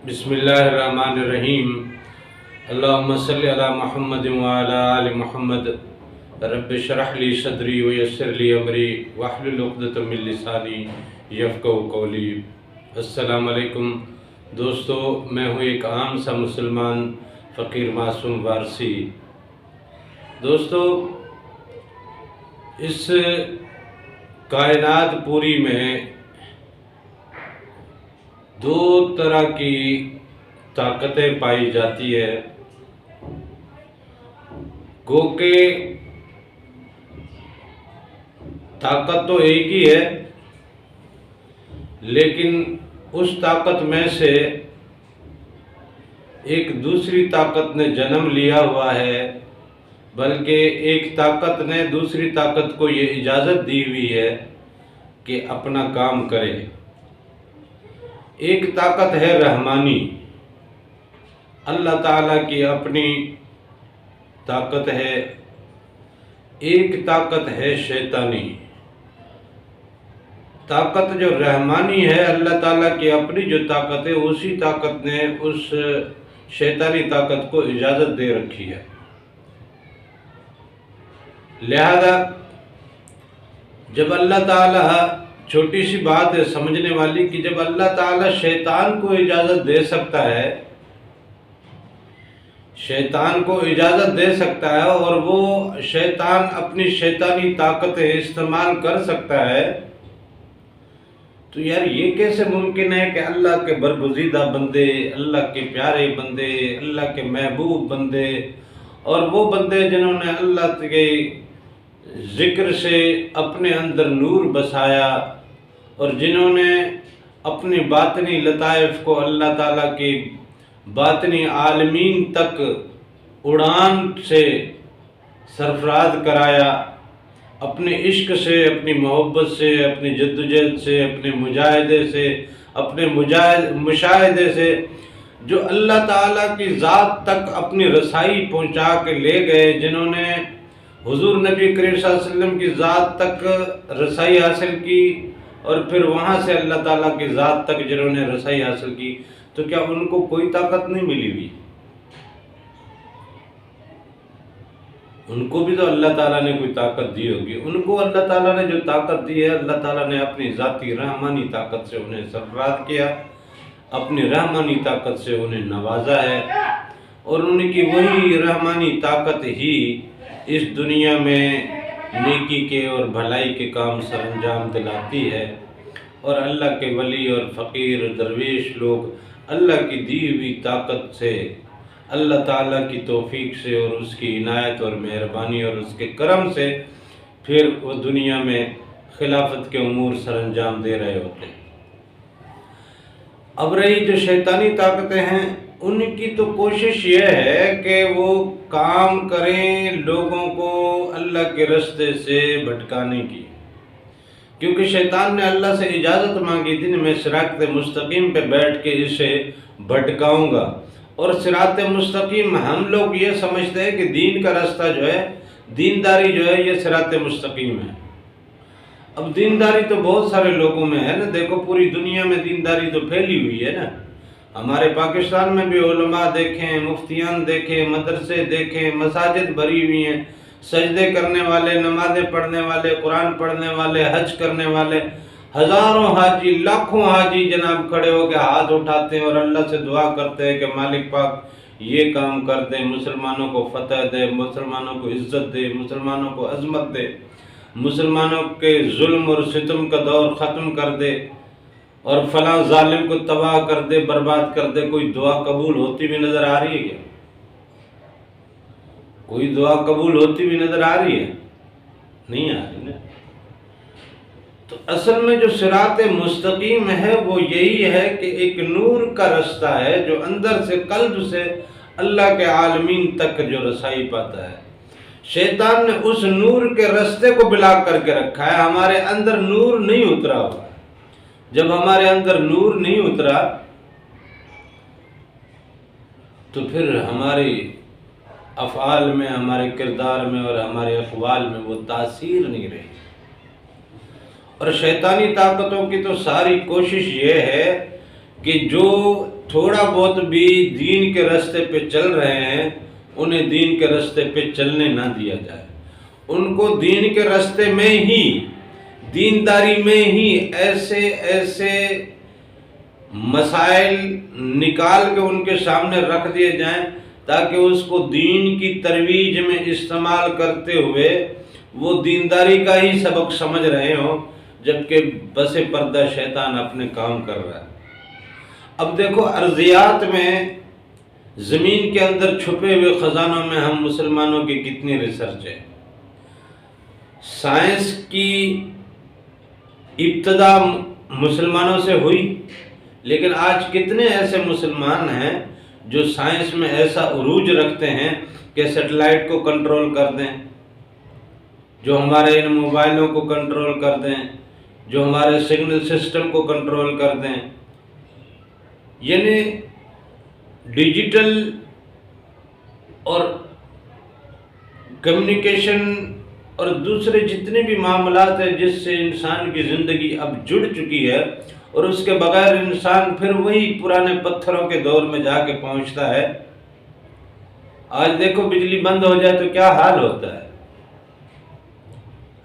بسم اللہ الرحمن الرحیم۔ اللہم صلی علی محمد وعلی آل محمد۔ رب اشرح لی صدری ویسر لی امری واحلل عقدۃ من لسانی یفقہوا قولی۔ السلام علیکم دوستو، میں ہوں ایک عام سا مسلمان فقیر معصوم وارثی۔ دوستو، اس کائنات پوری میں دو طرح کی طاقتیں پائی جاتی ہے، گو کہ طاقت تو ایک ہی ہے، لیکن اس طاقت میں سے ایک دوسری طاقت نے جنم لیا ہوا ہے، بلکہ ایک طاقت نے دوسری طاقت کو یہ اجازت دی ہوئی ہے کہ اپنا کام کرے۔ ایک طاقت ہے رحمانی، اللہ تعالیٰ کی اپنی طاقت ہے۔ ایک طاقت ہے شیطانی۔ طاقت جو رحمانی ہے، اللہ تعالیٰ کی اپنی جو طاقت ہے، اسی طاقت نے اس شیطانی طاقت کو اجازت دے رکھی ہے۔ لہذا جب اللہ تعالیٰ، چھوٹی سی بات ہے سمجھنے والی، کہ جب اللہ تعالیٰ شیطان کو اجازت دے سکتا ہے، شیطان کو اجازت دے سکتا ہے اور وہ شیطان اپنی شیطانی طاقتیں استعمال کر سکتا ہے، تو یار یہ کیسے ممکن ہے کہ اللہ کے برگزیدہ بندے، اللہ کے پیارے بندے، اللہ کے محبوب بندے، اور وہ بندے جنہوں نے اللہ کے ذکر سے اپنے اندر نور بسایا اور جنہوں نے اپنی باطنی لطائف کو اللہ تعالیٰ کی باطنی عالمین تک اڑان سے سرفراز کرایا، اپنے عشق سے، اپنی محبت سے، اپنی جدوجہد سے، اپنے مجاہدے سے، اپنے مشاہدے سے، جو اللہ تعالیٰ کی ذات تک اپنی رسائی پہنچا کے لے گئے، جنہوں نے حضور نبی کریم صلی اللہ علیہ وسلم کی ذات تک رسائی حاصل کی، اور پھر وہاں سے اللہ تعالیٰ کی ذات تک جنہوں نے رسائی حاصل کی، تو کیا ان کو کوئی طاقت نہیں ملی ہوئی؟ ان کو بھی تو اللہ تعالیٰ نے کوئی طاقت دی ہوگی۔ ان کو اللہ تعالیٰ نے جو طاقت دی ہے، اللہ تعالیٰ نے اپنی ذاتی رحمانی طاقت سے انہیں سرفراز کیا، اپنی رحمانی طاقت سے انہیں نوازا ہے، اور ان کی وہی رحمانی طاقت ہی اس دنیا میں نیکی کے اور بھلائی کے کام سر انجام دلاتی ہے، اور اللہ کے ولی اور فقیر درویش لوگ اللہ کی دی ہوئی طاقت سے، اللہ تعالیٰ کی توفیق سے اور اس کی عنایت اور مہربانی اور اس کے کرم سے پھر وہ دنیا میں خلافت کے امور سر انجام دے رہے ہوتے ہیں۔ اب رہی جو شیطانی طاقتیں ہیں، ان کی تو کوشش یہ ہے کہ وہ کام کریں لوگوں کو اللہ کے رستے سے بھٹکانے کی، کیونکہ شیطان نے اللہ سے اجازت مانگی تھی، میں صراط مستقیم پہ بیٹھ کے اسے بھٹکاؤں گا۔ اور صراط مستقیم ہم لوگ یہ سمجھتے ہیں کہ دین کا راستہ جو ہے، دینداری جو ہے، یہ صراط مستقیم ہے۔ اب دینداری تو بہت سارے لوگوں میں ہے نا، دیکھو پوری دنیا میں دینداری تو پھیلی ہوئی ہے نا۔ ہمارے پاکستان میں بھی علماء دیکھیں، مفتیان دیکھیں، مدرسے دیکھیں، مساجد بھری ہوئی ہیں، سجدے کرنے والے، نمازیں پڑھنے والے، قرآن پڑھنے والے، حج کرنے والے، ہزاروں حاجی، لاکھوں حاجی جناب کھڑے ہو کے ہاتھ اٹھاتے ہیں اور اللہ سے دعا کرتے ہیں کہ مالک پاک یہ کام کر دے، مسلمانوں کو فتح دے، مسلمانوں کو عزت دے، مسلمانوں کو عظمت دے، مسلمانوں کے ظلم اور ستم کا دور ختم کر دے، اور فلاں ظالم کو تباہ کر دے، برباد کر دے۔ کوئی دعا قبول ہوتی بھی نظر آ رہی ہے کیا؟ کوئی دعا قبول ہوتی بھی نظر آ رہی ہے؟ نہیں آ رہی نا۔ تو اصل میں جو صراط مستقیم ہے وہ یہی ہے کہ ایک نور کا رستہ ہے جو اندر سے، قلب سے اللہ کے عالمین تک جو رسائی پاتا ہے۔ شیطان نے اس نور کے رستے کو بلاک کر کے رکھا ہے، ہمارے اندر نور نہیں اترا ہوا۔ جب ہمارے اندر نور نہیں اترا تو پھر ہماری افعال میں، ہمارے کردار میں اور ہمارے اقوال میں وہ تاثیر نہیں رہی۔ اور شیطانی طاقتوں کی تو ساری کوشش یہ ہے کہ جو تھوڑا بہت بھی دین کے راستے پہ چل رہے ہیں انہیں دین کے راستے پہ چلنے نہ دیا جائے، ان کو دین کے راستے میں ہی، دینداری میں ہی ایسے مسائل نکال کے ان کے سامنے رکھ دیے جائیں تاکہ اس کو دین کی ترویج میں استعمال کرتے ہوئے وہ دینداری کا ہی سبق سمجھ رہے ہوں، جبکہ بس پردہ شیطان اپنے کام کر رہا ہے۔ اب دیکھو ارضیات میں، زمین کے اندر چھپے ہوئے خزانوں میں ہم مسلمانوں کی کتنی ریسرچ ہے۔ سائنس کی ابتدا مسلمانوں سے ہوئی، لیکن آج کتنے ایسے مسلمان ہیں جو سائنس میں ایسا عروج رکھتے ہیں کہ سیٹلائٹ کو کنٹرول کر دیں، جو ہمارے ان موبائلوں کو کنٹرول کر دیں، جو ہمارے سگنل سسٹم کو کنٹرول کر دیں، یعنی ڈیجیٹل اور کمیونیکیشن اور دوسرے جتنے بھی معاملات ہیں جس سے انسان کی زندگی اب جڑ چکی ہے، اور اس کے بغیر انسان پھر وہی پرانے پتھروں کے دور میں جا کے پہنچتا ہے۔ آج دیکھو بجلی بند ہو جائے تو کیا حال ہوتا ہے۔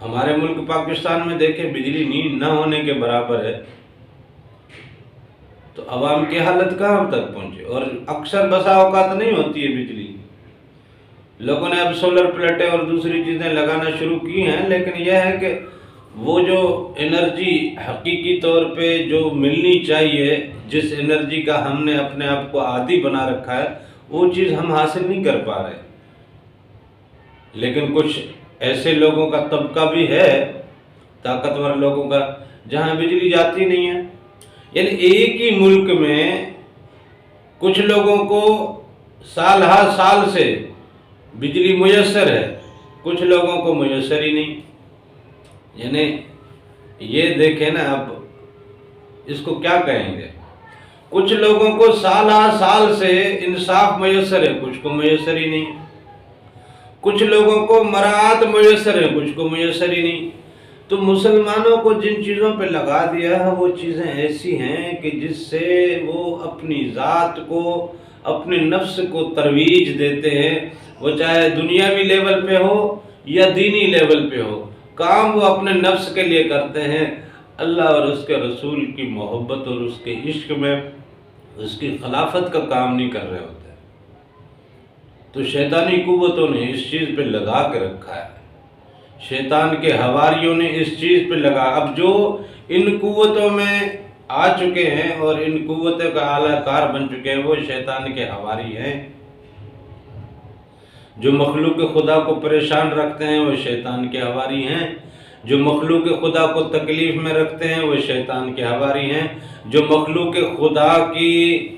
ہمارے ملک پاکستان میں دیکھیں بجلی نیند نہ ہونے کے برابر ہے، تو عوام کی حالت کہاں تک پہنچے، اور اکثر بسا اوقات نہیں ہوتی ہے بجلی۔ لوگوں نے اب سولر پلیٹیں اور دوسری چیزیں لگانا شروع کی ہیں، لیکن یہ ہے کہ وہ جو انرجی حقیقی طور پہ جو ملنی چاہیے، جس انرجی کا ہم نے اپنے آپ کو عادی بنا رکھا ہے، وہ چیز ہم حاصل نہیں کر پا رہے۔ لیکن کچھ ایسے لوگوں کا طبقہ بھی ہے، طاقتور لوگوں کا، جہاں بجلی جاتی نہیں ہے۔ یعنی ایک ہی ملک میں کچھ لوگوں کو سال ہر سال سے بجلی میسر ہے، کچھ لوگوں کو میسر ہی نہیں۔ یعنی یہ دیکھیں نا، اب اس کو کیا کہیں گے؟ کچھ لوگوں کو سال ہر سال سے انصاف میسر ہے، کچھ کو میسر ہی نہیں۔ کچھ لوگوں کو مراعات میسر ہے، کچھ کو میسر ہی نہیں۔ تو مسلمانوں کو جن چیزوں پہ لگا دیا ہے وہ چیزیں ایسی ہیں کہ جس سے وہ اپنی ذات کو، اپنے نفس کو ترویج دیتے ہیں، وہ چاہے دنیاوی لیول پہ ہو یا دینی لیول پہ ہو، کام وہ اپنے نفس کے لیے کرتے ہیں، اللہ اور اس کے رسول کی محبت اور اس کے عشق میں اس کی خلافت کا کام نہیں کر رہے ہوتے۔ تو شیطانی قوتوں نے اس چیز پہ لگا کے رکھا ہے، شیطان کے حواریوں نے اس چیز پہ لگا۔ اب جو ان قوتوں میں آ چکے ہیں اور ان قوتوں کا اعلیٰ کار بن چکے ہیں، وہ شیطان کے حواری ہیں۔ جو مخلوق خدا کو پریشان رکھتے ہیں وہ شیطان کے حواری ہیں، جو مخلوق خدا کو تکلیف میں رکھتے ہیں وہ شیطان کے حواری ہیں، جو مخلوق خدا کی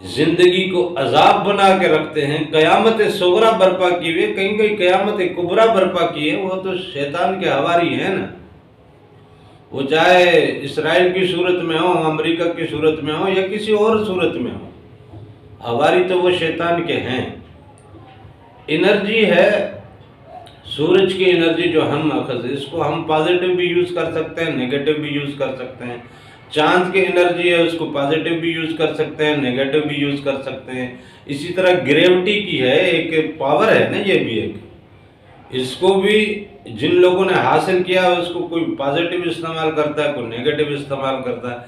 زندگی کو عذاب بنا کے رکھتے ہیں، قیامت صغریٰ برپا کی ہوئی، کہیں قیامت کبریٰ برپا کی ہے، وہ تو شیطان کے حواری ہیں نا۔ وہ چاہے اسرائیل کی صورت میں ہو، امریکہ کی صورت میں ہو یا کسی اور صورت میں ہو، حواری تو وہ شیطان کے ہیں۔ انرجی ہے سورج کی انرجی جو ہم اخذ، اس کو ہم پازیٹیو بھی یوز کر سکتے ہیں، نیگیٹیو بھی یوز کر سکتے ہیں۔ چاند کی انرجی ہے، اس کو پازیٹیو بھی یوز کر سکتے ہیں، نیگیٹیو بھی یوز کر سکتے ہیں۔ اسی طرح گریوٹی کی ہے، ایک پاور ہے نا، یہ بھی ایک، اس کو بھی جن لوگوں نے حاصل کیا اس کو کوئی پازیٹیو استعمال کرتا ہے، کوئی نیگیٹیو استعمال کرتا ہے۔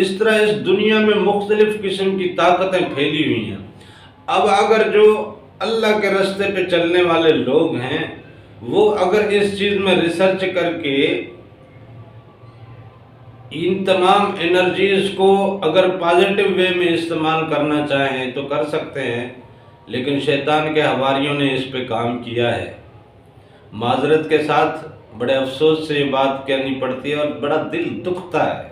اس طرح اس دنیا میں مختلف قسم کی طاقتیں پھیلی ہوئی ہیں۔ اب اگر جو اللہ کے راستے پہ چلنے والے لوگ ہیں، وہ اگر اس چیز میں ریسرچ کر کے ان تمام انرجیز کو اگر پازیٹیو وے میں استعمال کرنا چاہیں تو کر سکتے ہیں، لیکن شیطان کے حواریوں نے اس پہ کام کیا ہے۔ معذرت کے ساتھ بڑے افسوس سے یہ بات کہنی پڑتی ہے اور بڑا دل دکھتا ہے،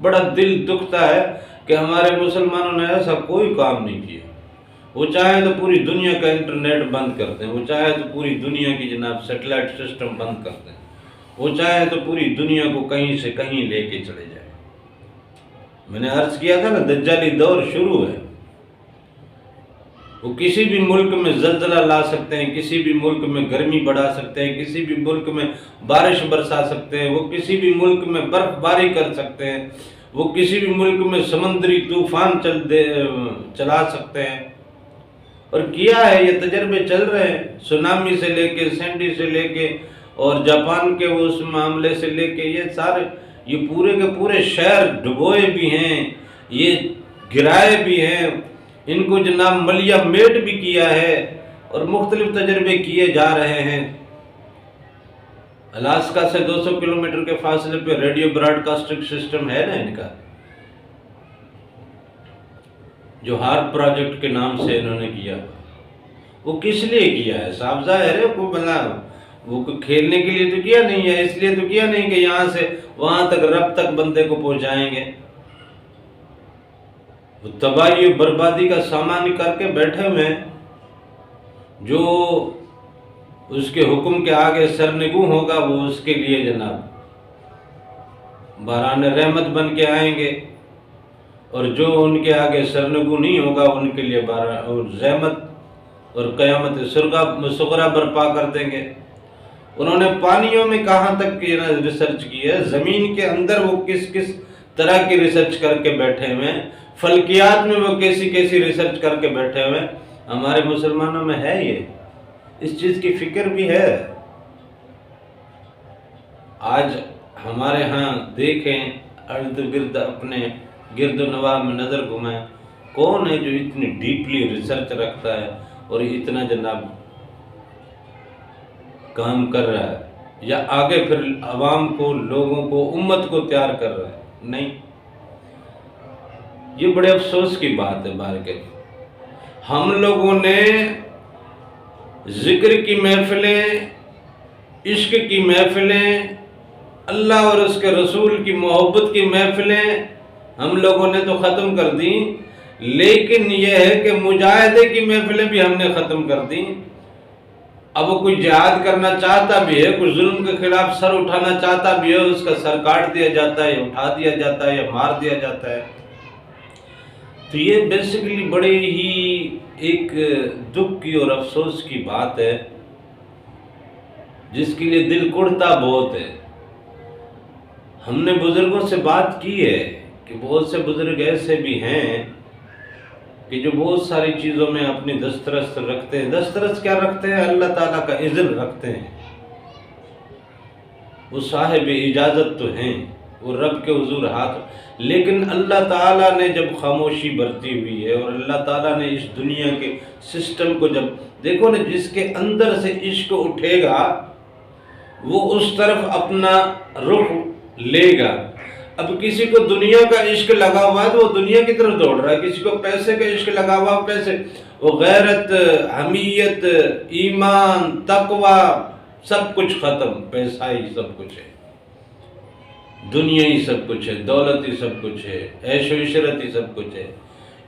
بڑا دل دکھتا ہے کہ ہمارے مسلمانوں نے ایسا کوئی کام نہیں کیا۔ وہ چاہے تو پوری دنیا کا انٹرنیٹ بند کر دیں، وہ چاہے تو پوری دنیا کی جناب سیٹلائٹ سسٹم بند کر دیں، وہ چاہے تو پوری دنیا کو کہیں سے کہیں لے کے چلے جائیں۔ میں نے عرض کیا تھا نا، دجالی دور شروع ہے۔ وہ کسی بھی ملک میں زلزلہ لا سکتے ہیں، کسی بھی ملک میں گرمی بڑھا سکتے ہیں، کسی بھی ملک میں بارش برسا سکتے ہیں، وہ کسی بھی ملک میں برف باری کر سکتے ہیں، وہ کسی بھی ملک میں سمندری طوفان چلا سکتے ہیں، اور کیا ہے، یہ تجربے چل رہے ہیں، سونامی سے لے کے، سینڈی سے لے کے، اور جاپان کے اس معاملے سے لے کے، یہ پورے کے پورے شہر ڈبوئے بھی ہیں، یہ گرائے بھی ہیں، ان کو جناب ملیہ میٹ بھی کیا ہے، اور مختلف تجربے کیے جا رہے ہیں۔ الاسکا سے 200 کلومیٹر کے فاصلے پہ ریڈیو براڈ کاسٹنگ سسٹم ہے نا ان کا، جو ہارپ پروجیکٹ کے نام سے انہوں نے کیا۔ وہ کس لیے کیا ہے؟ صاف ظاہر ہے وہ کھیلنے کے لیے تو کیا نہیں ہے، اس لیے تو کیا نہیں کہ یہاں سے وہاں تک رب تک بندے کو پہنچائیں گے۔ وہ تباہی و بربادی کا سامان کر کے بیٹھے ہوئے ہیں، جو اس کے حکم کے آگے سرنگوں ہوگا وہ اس کے لیے جناب باران رحمت بن کے آئیں گے، اور جو ان کے آگے سرنگوں نہیں ہوگا ان کے لیے رحمت اور قیامت صغریٰ برپا کر دیں گے۔ انہوں نے پانیوں میں کہاں تک ریسرچ کی ہے، زمین کے اندر وہ کس طرح کی ریسرچ کر کے بیٹھے ہوئے ہیں، فلکیات میں وہ کیسی ریسرچ کر کے بیٹھے ہوئے ہیں۔ ہمارے مسلمانوں میں ہے یہ، اس چیز کی فکر بھی ہے۔ آج ہمارے ہاں دیکھیں، ارد گرد اپنے گرد و نواح میں نظر گھمائیں، کون ہے جو اتنی ڈیپلی ریسرچ رکھتا ہے اور اتنا جناب کام کر رہا ہے، یا آگے پھر عوام کو، لوگوں کو، امت کو تیار کر رہا ہے؟ نہیں۔ یہ بڑے افسوس کی بات ہے۔ بارکہ ہم لوگوں نے ذکر کی محفلیں، عشق کی محفلیں، اللہ اور اس کے رسول کی محبت کی محفلیں ہم لوگوں نے تو ختم کر دیں، لیکن یہ ہے کہ مجاہدے کی محفلیں بھی ہم نے ختم کر دیں۔ اب وہ کوئی جہاد کرنا چاہتا بھی ہے، کوئی ظلم کے خلاف سر اٹھانا چاہتا بھی ہے، اس کا سر کاٹ دیا جاتا ہے، اٹھا دیا جاتا ہے، یا مار دیا جاتا ہے۔ تو یہ بیسیکلی بڑے ہی ایک دکھ کی اور افسوس کی بات ہے، جس کے لیے دل کڑتا بہت ہے۔ ہم نے بزرگوں سے بات کی ہے کہ بہت سے بزرگ ایسے بھی ہیں کہ جو بہت ساری چیزوں میں اپنی دسترس رکھتے ہیں۔ دسترس کیا رکھتے ہیں؟ اللہ تعالیٰ کا اذن رکھتے ہیں، وہ صاحب اجازت تو ہیں، وہ رب کے حضور ہاتھ، لیکن اللہ تعالیٰ نے جب خاموشی برتی ہوئی ہے، اور اللہ تعالیٰ نے اس دنیا کے سسٹم کو جب دیکھو نا، جس کے اندر سے عشق اٹھے گا وہ اس طرف اپنا رخ لے گا۔ اب کسی کو دنیا کا عشق لگا ہوا ہے تو وہ دنیا کی طرف دوڑ رہا ہے، کسی کو پیسے کا عشق لگا ہوا ہے، پیسے، وہ غیرت، حمیت، ایمان، تقوی سب کچھ ختم، پیسہ ہی سب کچھ ہے، دنیا ہی سب کچھ ہے، دولت ہی سب کچھ ہے، عیش و عشرت ہی سب کچھ ہے۔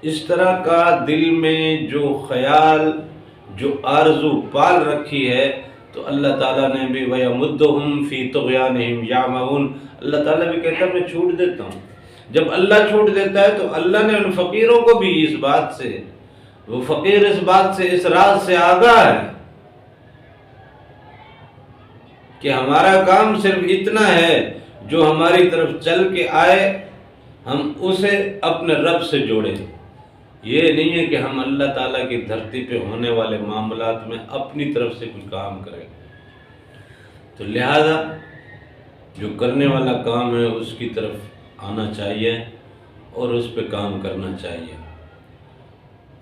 اس طرح کا دل میں جو خیال، جو آرزو پال رکھی ہے، تو اللہ تعالیٰ نے بھی وَيَمُدُّهُمْ فِي طُغْيَانِهِمْ يَعْمَهُونَ، اللہ تعالیٰ بھی کہتا ہے میں چھوٹ دیتا ہوں۔ جب اللہ چھوٹ دیتا ہے تو اللہ نے ان فقیروں کو بھی اس بات سے، وہ فقیر اس بات سے، اس راز سے آگاہ ہے کہ ہمارا کام صرف اتنا ہے، جو ہماری طرف چل کے آئے ہم اسے اپنے رب سے جوڑیں۔ یہ نہیں ہے کہ ہم اللہ تعالیٰ کی دھرتی پہ ہونے والے معاملات میں اپنی طرف سے کوئی کام کریں۔ تو لہذا جو کرنے والا کام ہے اس کی طرف آنا چاہیے اور اس پہ کام کرنا چاہیے،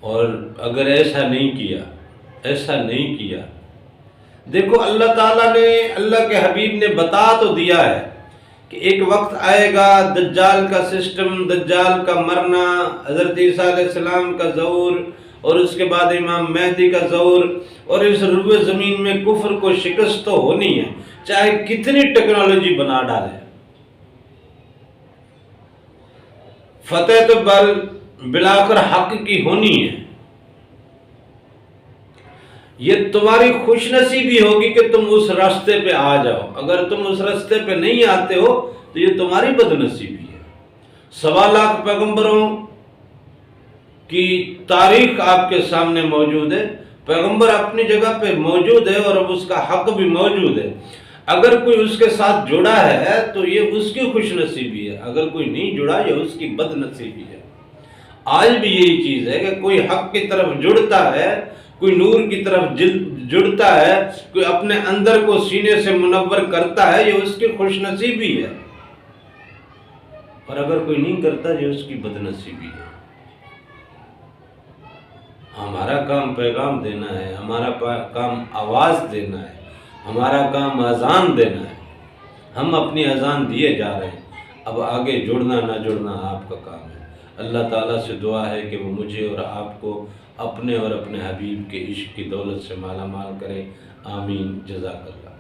اور اگر ایسا نہیں کیا، دیکھو اللہ تعالیٰ نے، اللہ کے حبیب نے بتا تو دیا ہے کہ ایک وقت آئے گا دجال کا سسٹم، دجال کا مرنا، حضرت عیسیٰ علیہ السلام کا ظہور، اور اس کے بعد امام مہدی کا ظہور، اور اس روئے زمین میں کفر کو شکست تو ہونی ہے، چاہے کتنی ٹیکنالوجی بنا ڈالے۔ فتح تو بلاخر حق کی ہونی ہے۔ یہ تمہاری خوش نصیبی ہوگی کہ تم اس راستے پہ آ جاؤ، اگر تم اس راستے پہ نہیں آتے ہو تو یہ تمہاری بد نصیبی ہے۔ 1.25 لاکھ پیغمبروں کی تاریخ آپ کے سامنے موجود ہے، پیغمبر اپنی جگہ پہ موجود ہے اور اب اس کا حق بھی موجود ہے۔ اگر کوئی اس کے ساتھ جڑا ہے تو یہ اس کی خوش نصیبی ہے، اگر کوئی نہیں جڑا یہ اس کی بد نصیبی ہے۔ آج بھی یہی چیز ہے کہ کوئی حق کی طرف جڑتا ہے، کوئی نور کی طرف جڑتا ہے، کوئی اپنے اندر کو سینے سے منور کرتا ہے، یہ اس کی خوش نصیبی ہے، اور اگر کوئی نہیں کرتا یہ اس کی بد نصیبی ہے۔ ہمارا کام پیغام دینا ہے، ہمارا کام آواز دینا ہے، ہمارا کام اذان دینا ہے۔ ہم اپنی اذان دیے جا رہے ہیں، اب آگے جڑنا نہ جڑنا آپ کا کام ہے۔ اللہ تعالیٰ سے دعا ہے کہ وہ مجھے اور آپ کو اپنے اور اپنے حبیب کے عشق کی دولت سے مالا مال کرے، آمین، جزاک اللہ۔